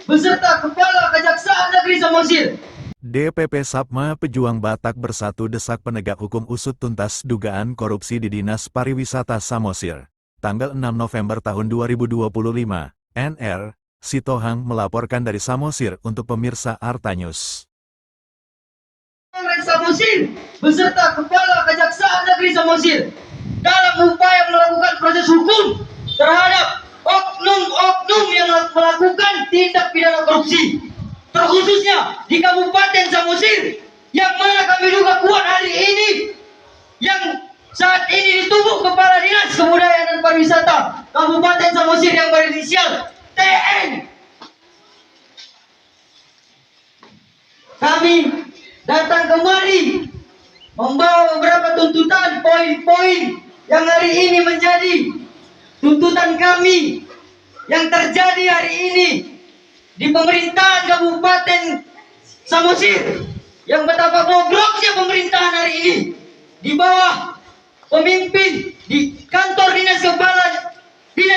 beserta Kepala Kejaksaan Negeri Samosir. DPP Sapma Pejuang Batak Bersatu desak penegak hukum usut tuntas dugaan korupsi di Dinas Pariwisata Samosir. Tanggal 6 November tahun 2025, NR, Sitohang melaporkan dari Samosir untuk pemirsa Arta News. Samosir beserta Kepala Kejaksaan Negeri Samosir dalam upaya melakukan proses hukum terhadap oknum-oknum yang melakukan tindak pidana korupsi, terkhususnya di Kabupaten Samosir, yang mana kami duga kuat hari ini, yang saat ini ditubuh Kepala Dinas Kebudayaan dan Pariwisata Kabupaten Samosir yang berinisial TN. Kami datang kemari membawa beberapa tuntutan, poin-poin yang hari ini menjadi tuntutan kami yang terjadi hari ini di pemerintahan Kabupaten Samosir, yang betapa bobroknya pemerintahan hari ini di bawah pemimpin di kantor Dinas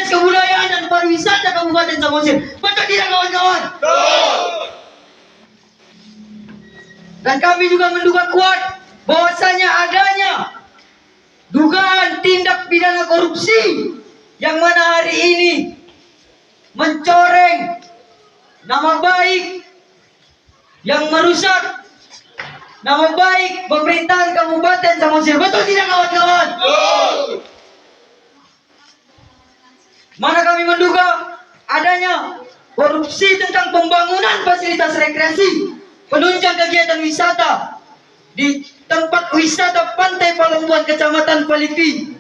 Kebudayaan dan Pariwisata Kabupaten Samosir. Betul tidak kawan-kawan? Dan kami juga menduga kuat bahwasanya adanya dugaan tindak pidana korupsi yang mana hari ini mencoreng nama baik, yang merusak nama baik pemerintahan Kabupaten Samosir. Betul tidak kawan-kawan? Mana kami menduga adanya korupsi tentang pembangunan fasilitas rekreasi, penunjang kegiatan wisata di tempat wisata Pantai Palombuan Kecamatan Palipi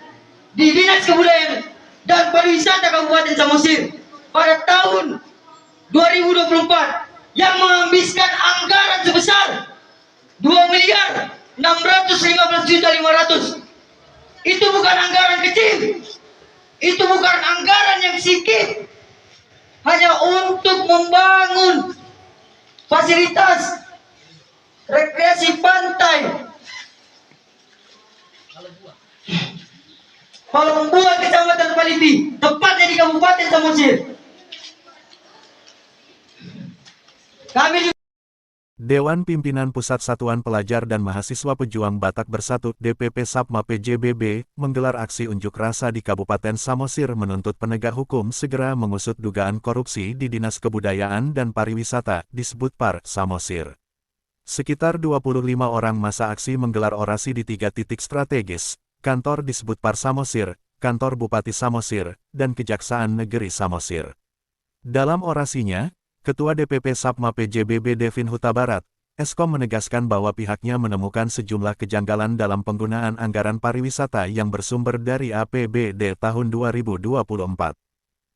di Dinas Kebudayaan dan Pariwisata Kabupaten Samosir pada tahun 2024 yang menghabiskan anggaran sebesar 2.615.500.000. Itu bukan anggaran kecil, itu bukan anggaran yang sedikit, hanya untuk membangun fasilitas rekreasi pantai Palombuan Kecamatan Palipi, tepatnya di Kabupaten Samosir. Kami juga Dewan Pimpinan Pusat Satuan Pelajar dan Mahasiswa Pejuang Batak Bersatu DPP Sapma PJBB menggelar aksi unjuk rasa di Kabupaten Samosir menuntut penegak hukum segera mengusut dugaan korupsi di Dinas Kebudayaan dan Pariwisata disebut PAR Samosir. Sekitar 25 orang massa aksi menggelar orasi di 3 titik strategis, kantor disebut PAR Samosir, kantor Bupati Samosir, dan Kejaksaan Negeri Samosir. Dalam orasinya, Ketua DPP Sapma PJBB Devin Huta Barat, Eskom menegaskan bahwa pihaknya menemukan sejumlah kejanggalan dalam penggunaan anggaran pariwisata yang bersumber dari APBD tahun 2024.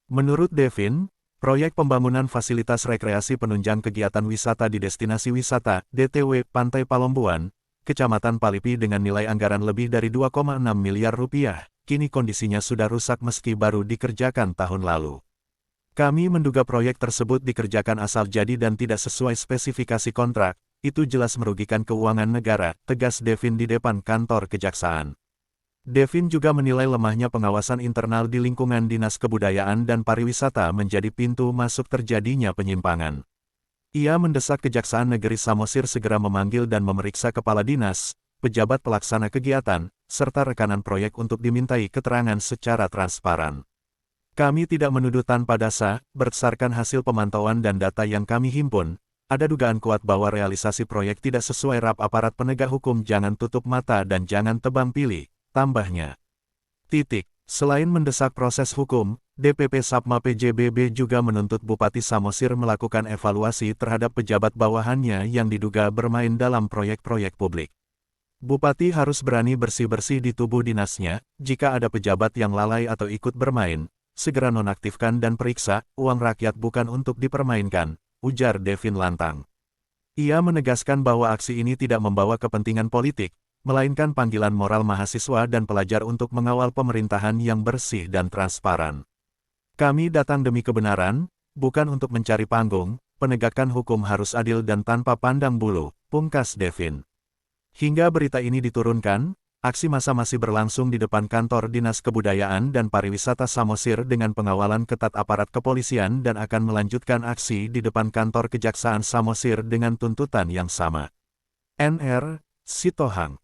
Menurut Devin, proyek pembangunan fasilitas rekreasi penunjang kegiatan wisata di destinasi wisata DTW Pantai Palombuan, Kecamatan Palipi dengan nilai anggaran lebih dari 2,6 miliar rupiah, kini kondisinya sudah rusak meski baru dikerjakan tahun lalu. Kami menduga proyek tersebut dikerjakan asal jadi dan tidak sesuai spesifikasi kontrak, itu jelas merugikan keuangan negara, tegas Devin di depan kantor Kejaksaan. Devin juga menilai lemahnya pengawasan internal di lingkungan Dinas Kebudayaan dan Pariwisata menjadi pintu masuk terjadinya penyimpangan. Ia mendesak Kejaksaan Negeri Samosir segera memanggil dan memeriksa kepala dinas, pejabat pelaksana kegiatan, serta rekanan proyek untuk dimintai keterangan secara transparan. Kami tidak menuduh tanpa dasar, berdasarkan hasil pemantauan dan data yang kami himpun, ada dugaan kuat bahwa realisasi proyek tidak sesuai RAP aparat penegak hukum. Jangan tutup mata dan jangan tebang pilih, tambahnya. Selain mendesak proses hukum, DPP Sapma PJBB juga menuntut Bupati Samosir melakukan evaluasi terhadap pejabat bawahannya yang diduga bermain dalam proyek-proyek publik. Bupati harus berani bersih-bersih di tubuh dinasnya, jika ada pejabat yang lalai atau ikut bermain, segera nonaktifkan dan periksa, uang rakyat bukan untuk dipermainkan, ujar Devin lantang. Ia menegaskan bahwa aksi ini tidak membawa kepentingan politik, melainkan panggilan moral mahasiswa dan pelajar untuk mengawal pemerintahan yang bersih dan transparan. Kami datang demi kebenaran, bukan untuk mencari panggung, penegakan hukum harus adil dan tanpa pandang bulu, pungkas Devin. Hingga berita ini diturunkan, Aksi massa masih berlangsung di depan kantor Dinas Kebudayaan dan Pariwisata Samosir dengan pengawalan ketat aparat kepolisian dan akan melanjutkan aksi di depan kantor Kejaksaan Samosir dengan tuntutan yang sama. NR, Sitohang.